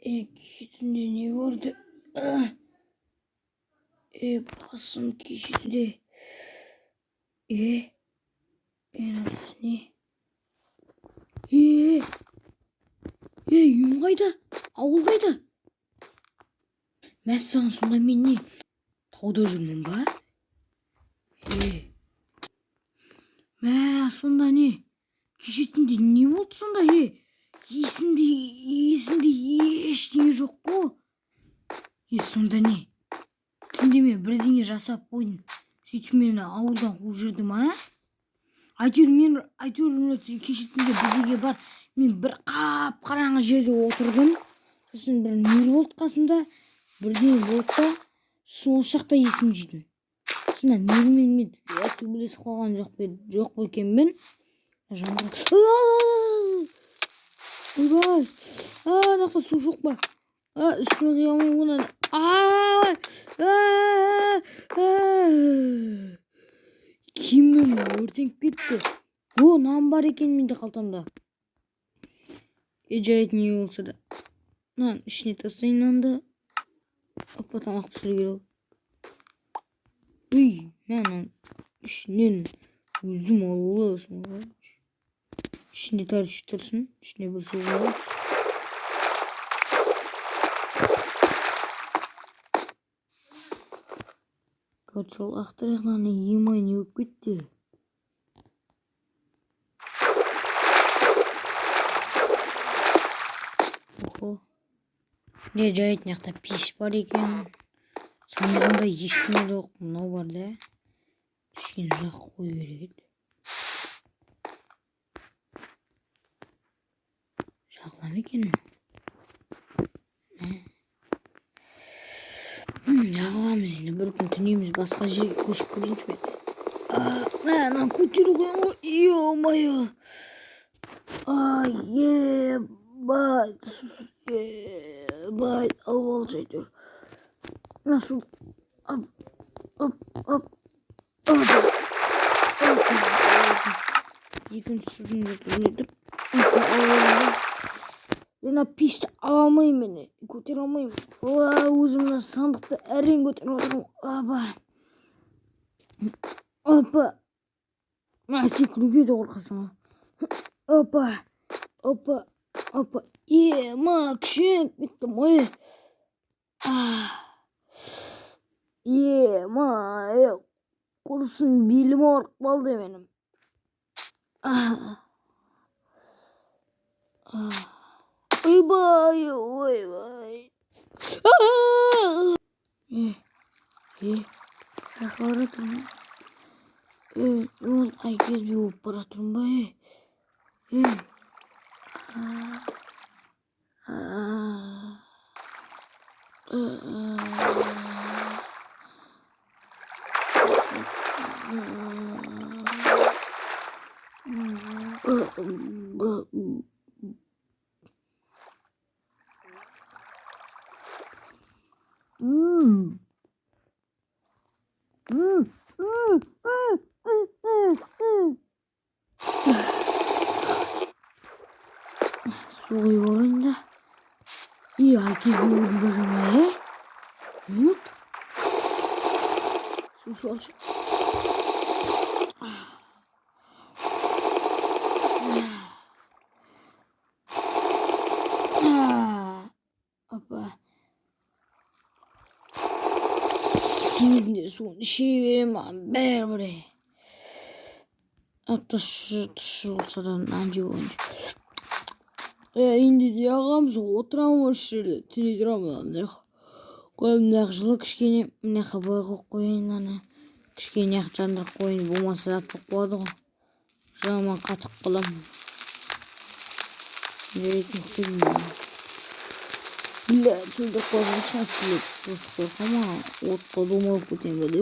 Kişisinde ne vardı? Basım kişisinde. Nasıl ne? Yum kayda. Avul kayda. Ben sana sonunda minni. Tağda жүрмін ба? Мә, сонда не? Кеше түнде не болды сонда? Есімде ештеңе жоқ қой. Сонда не? Түнде мен бірдеңе жасап қойдым. Сөйтіп мені ауылдан қуып жүрді ма? Әйтеуір кеше түнде бірдеңе бар. Мен бір қап-қараңғы жерде отырдым. Сосын бір нөл болды қасымда. Бірдеңе болды да, сол шақта есім жидым. Сосын мен төбелесіп қалған жоқ па екенмін. Ойбай! Мынақта су жоқ па? Үстіме қия алмаймын оны. Киімім өртеніп кетті. Нан бар екен менде қалтамда. Жайт не болса да. Нан ішіне тастайын нанды. Опа, тамақ пісіру керек. Мен ішінен өзім алуы лазым. İçinde tartıştırsın. İçine bir su var. Kaçol aktarıqlarını yemeğin yok bitti. Oho. Ne cahit neyakta pis var eken. Sandığında eşkine yok. Ne var da? Şimdi rak koyu gerek. Raklam eken mi? Yağlamыз енді бір күн түнеміз басқа жерге көшіп көрейінші бе. Мына көтеру қойын ғой. Ё-моё. Ебать. Алып жайтыр. Насыл. Екінші сүрінге келмедіп. Мен пешті ала алмаймын мені. Көтере алмаймын. Өзімнің сандықты әрең көтеріп отырмын. Опа. Секіруге де қорқасың. Опа. Кішен кеттім ғой. Құрсын белім ауырып қалды менің. Ойбай. Жақары тұрмын. Ол айкезбе болып бара тұрмын ба? Suyu oyunda. Aykezbе болып бара ма? Нет? Слушай, алшы. Опа. Теңізінде суын іше берем бәрібір. Тұшы болса да нанжы болыншы. Енді де ағамыз отырамын осы жерде. Телеграммадан қолымдағы жылы кішкене міне қабай қойып қойын ана. Кішкене жандырып қойын болмаса зат болып қояды ғой. Жаман қатып қалам. Беретін қойын. Бля, сөлді қойын шасылып. Осы қорқама отқа домалып кетем бәді.